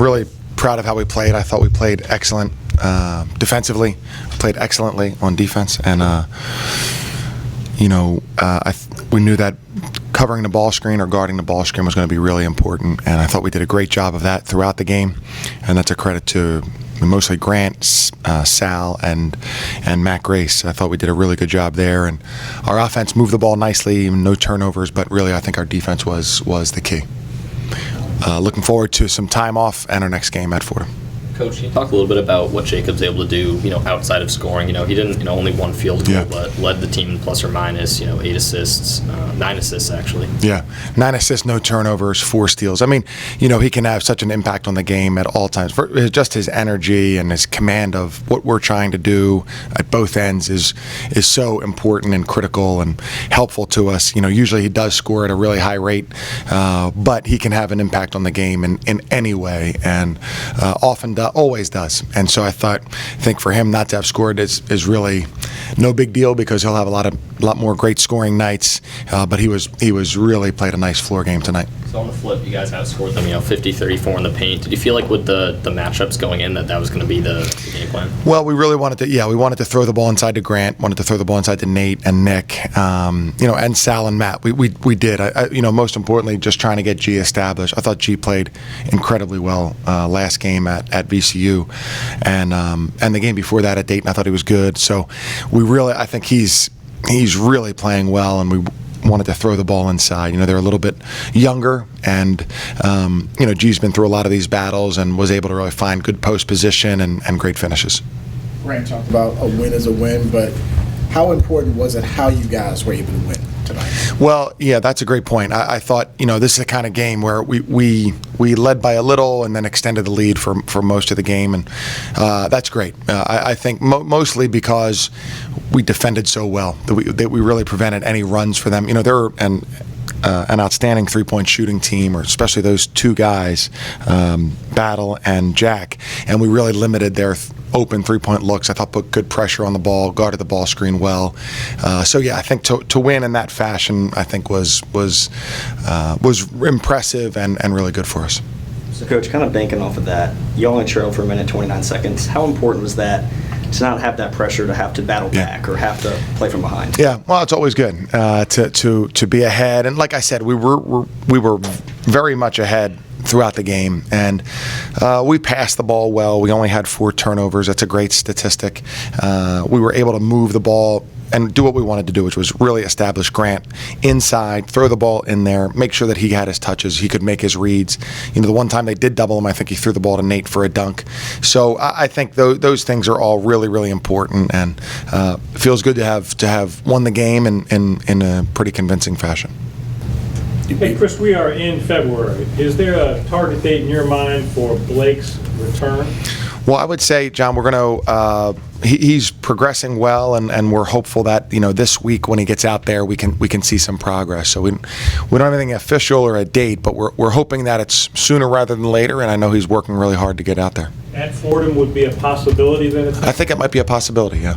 I'm really proud of how we played. I thought we played excellent defensively, played excellently on defense, and we knew that covering the ball screen or guarding the ball screen was going to be really important, and I thought we did a great job of that throughout the game, and that's a credit to mostly Grant, Sal, and Matt Grace. I thought we did a really good job there, and our offense moved the ball nicely, no turnovers, but really I think our defense was the key. Looking forward to some time off and our next game at Fordham. Coach, can you talk a little bit about what Jacob's able to do, outside of scoring? He didn't, only one field goal, but led the team plus or minus, 8 assists, 9 assists actually. Yeah, 9 assists, no turnovers, 4 steals. I mean, he can have such an impact on the game at all times. Just his energy and his command of what we're trying to do at both ends is so important and critical and helpful to us. Usually he does score at a really high rate, but he can have an impact on the game in any way, and often always does. And so I think for him not to have scored is really no big deal, because he'll have a lot more great scoring nights. But he was really played a nice floor game tonight. So on the flip, you guys outscored them, 50-34 in the paint. Did you feel like with the matchups going in that was going to be the game plan? Well, we really wanted to throw the ball inside to Grant, wanted to throw the ball inside to Nate and Nick, and Sal and Matt. We did. Most importantly, just trying to get G established. I thought G played incredibly well last game at VCU, and the game before that at Dayton, I thought he was good. So I think he's really playing well, and we wanted to throw the ball inside. They're a little bit younger, and G's been through a lot of these battles and was able to really find good post position and great finishes. Grant talked about a win is a win, but how important was it how you guys were able to win tonight? Well, yeah, that's a great point. I thought, this is the kind of game where we led by a little and then extended the lead for most of the game, and that's great. I think mostly because we defended so well that we really prevented any runs for them. They're an outstanding three-point shooting team, or especially those two guys, Battle and Jack, and we really limited their open three-point looks. I thought put good pressure on the ball, guarded the ball screen well. So yeah, I think to win in that fashion, I think was impressive and really good for us. So Coach, kind of banking off of that, you only trailed for a minute 29 seconds. How important was that to not have that pressure to have to battle back or have to play from behind? Yeah, well, it's always good to be ahead, and like I said, we were very much ahead throughout the game, and we passed the ball well. We only had 4 turnovers. That's a great statistic. We were able to move the ball and do what we wanted to do, which was really establish Grant inside, throw the ball in there, make sure that he had his touches, he could make his reads. The one time they did double him, I think he threw the ball to Nate for a dunk. So I think those things are all really, really important, and it feels good to have won the game in a pretty convincing fashion. Hey, Chris, we are in February. Is there a target date in your mind for Blake's return? Well, I would say, John, we're going to. He's progressing well, and we're hopeful that this week when he gets out there, we can see some progress. So we don't have anything official or a date, but we're hoping that it's sooner rather than later. And I know he's working really hard to get out there. At Fordham would be a possibility then? I think it might be a possibility. Yeah.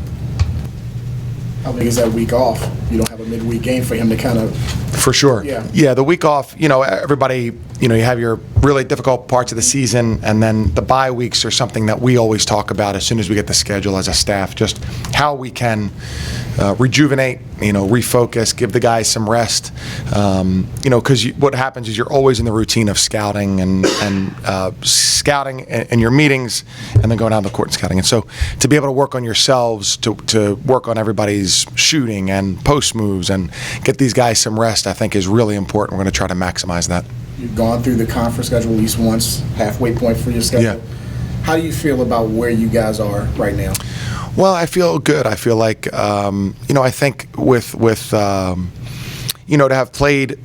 How big is that week off? You don't have a midweek game for him to kind of. For sure. Yeah, the week off, everybody, you have your really difficult parts of the season, and then the bye weeks are something that we always talk about as soon as we get the schedule as a staff, just how we can rejuvenate, refocus, give the guys some rest, because what happens is you're always in the routine of scouting and scouting in your meetings, and then going out on the court and scouting. And so to be able to work on yourselves, to work on everybody's shooting and post moves and get these guys some rest, I think is really important. We're going to try to maximize that. You've gone through the conference schedule at least once, halfway point for your schedule. Yeah. How do you feel about where you guys are right now? Well, I feel good. I feel like, I think with to have played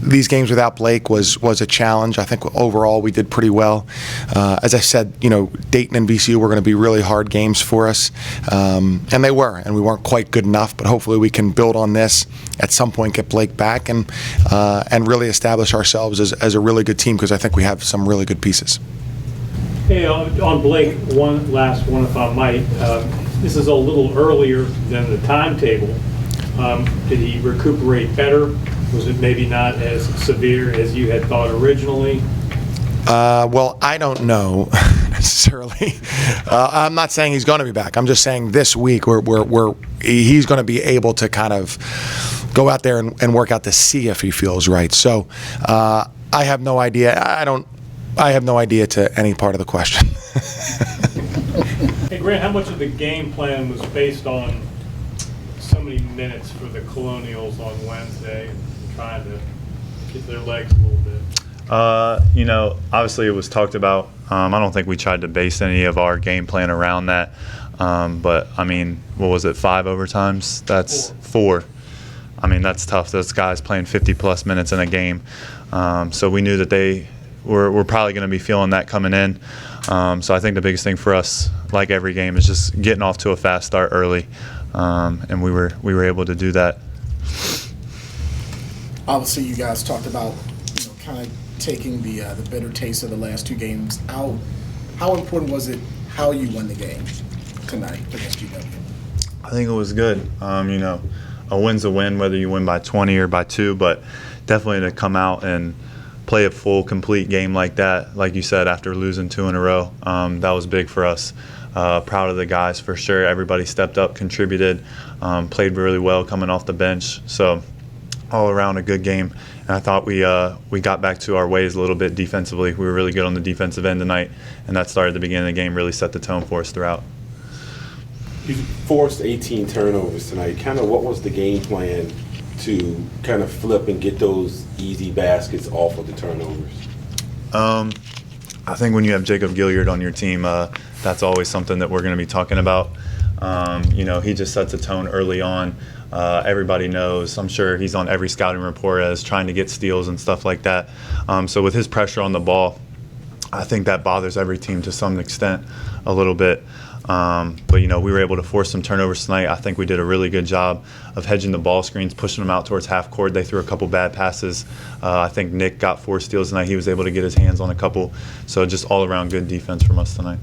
these games without Blake was a challenge. I think overall we did pretty well. As I said, Dayton and VCU were going to be really hard games for us, and they were, and we weren't quite good enough. But hopefully we can build on this at some point, get Blake back, and really establish ourselves as a really good team, because I think we have some really good pieces. Hey, on Blake, one last one, if I might. This is a little earlier than the timetable. Did he recuperate better? Was it maybe not as severe as you had thought originally? Well, I don't know necessarily. I'm not saying he's going to be back. I'm just saying this week he's going to be able to kind of go out there and work out to see if he feels right. So I have no idea. I have no idea to any part of the question. Hey, Grant, how much of the game plan was based on so many minutes for the Colonials on Wednesday, trying to get their legs a little bit? Obviously it was talked about. I don't think we tried to base any of our game plan around that. But, I mean, what was it, 5 overtimes? That's 4. I mean, that's tough. Those guys playing 50-plus minutes in a game. So we knew that they were probably going to be feeling that coming in. So I think the biggest thing for us, like every game, is just getting off to a fast start early. And we were able to do that. Obviously, you guys talked about kind of taking the bitter taste of the last 2 games out. How important was it how you won the game tonight against GW? I think it was good. A win's a win, whether you win by 20 or by 2, but definitely to come out and play a full, complete game like that, like you said, after losing 2 in a row, that was big for us. Proud of the guys for sure. Everybody stepped up, contributed, played really well coming off the bench. So all around a good game. And I thought we got back to our ways a little bit defensively. We were really good on the defensive end tonight, and that started at the beginning of the game, really set the tone for us throughout. You forced 18 turnovers tonight. Kind of what was the game plan to kind of flip and get those easy baskets off of the turnovers? I think when you have Jacob Gilliard on your team, that's always something that we're going to be talking about. He just sets a tone early on. Everybody knows, I'm sure he's on every scouting report as trying to get steals and stuff like that. So with his pressure on the ball, I think that bothers every team to some extent a little bit. But we were able to force some turnovers tonight. I think we did a really good job of hedging the ball screens, pushing them out towards half court. They threw a couple bad passes. I think Nick got 4 steals tonight. He was able to get his hands on a couple. So just all around good defense from us tonight.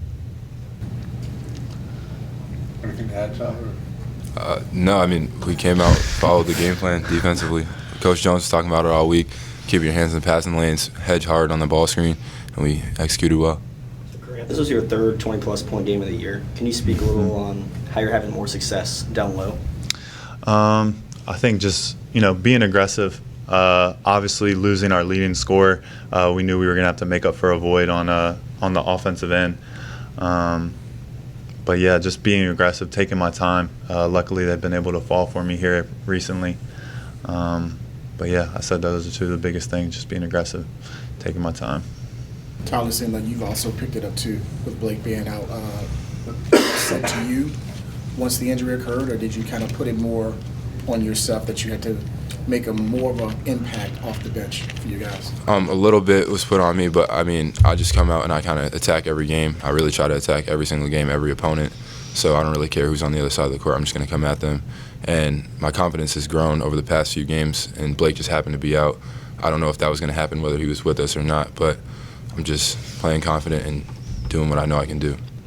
Anything to add, Tyler? No, I mean, we came out, followed the game plan defensively. Coach Jones was talking about it all week. Keep your hands in the passing lanes, hedge hard on the ball screen, and we executed well. This was your 3rd 20-plus point game of the year. Can you speak a little on how you're having more success down low? I think just, being aggressive. Obviously, losing our leading scorer, we knew we were going to have to make up for a void on the offensive end. But, yeah, just being aggressive, taking my time. Luckily, they've been able to fall for me here recently. But, yeah, I said those are 2 of the biggest things, just being aggressive, taking my time. Tyler, seemed like you've also picked it up too with Blake being out. Said to you once the injury occurred, or did you kind of put it more on yourself that you had to make a more of an impact off the bench for you guys? A little bit was put on me, but I mean, I just come out and I kind of attack every game. I really try to attack every single game, every opponent. So I don't really care who's on the other side of the court. I'm just going to come at them. And my confidence has grown over the past few games, and Blake just happened to be out. I don't know if that was going to happen, whether he was with us or not, but I'm just playing confident and doing what I know I can do.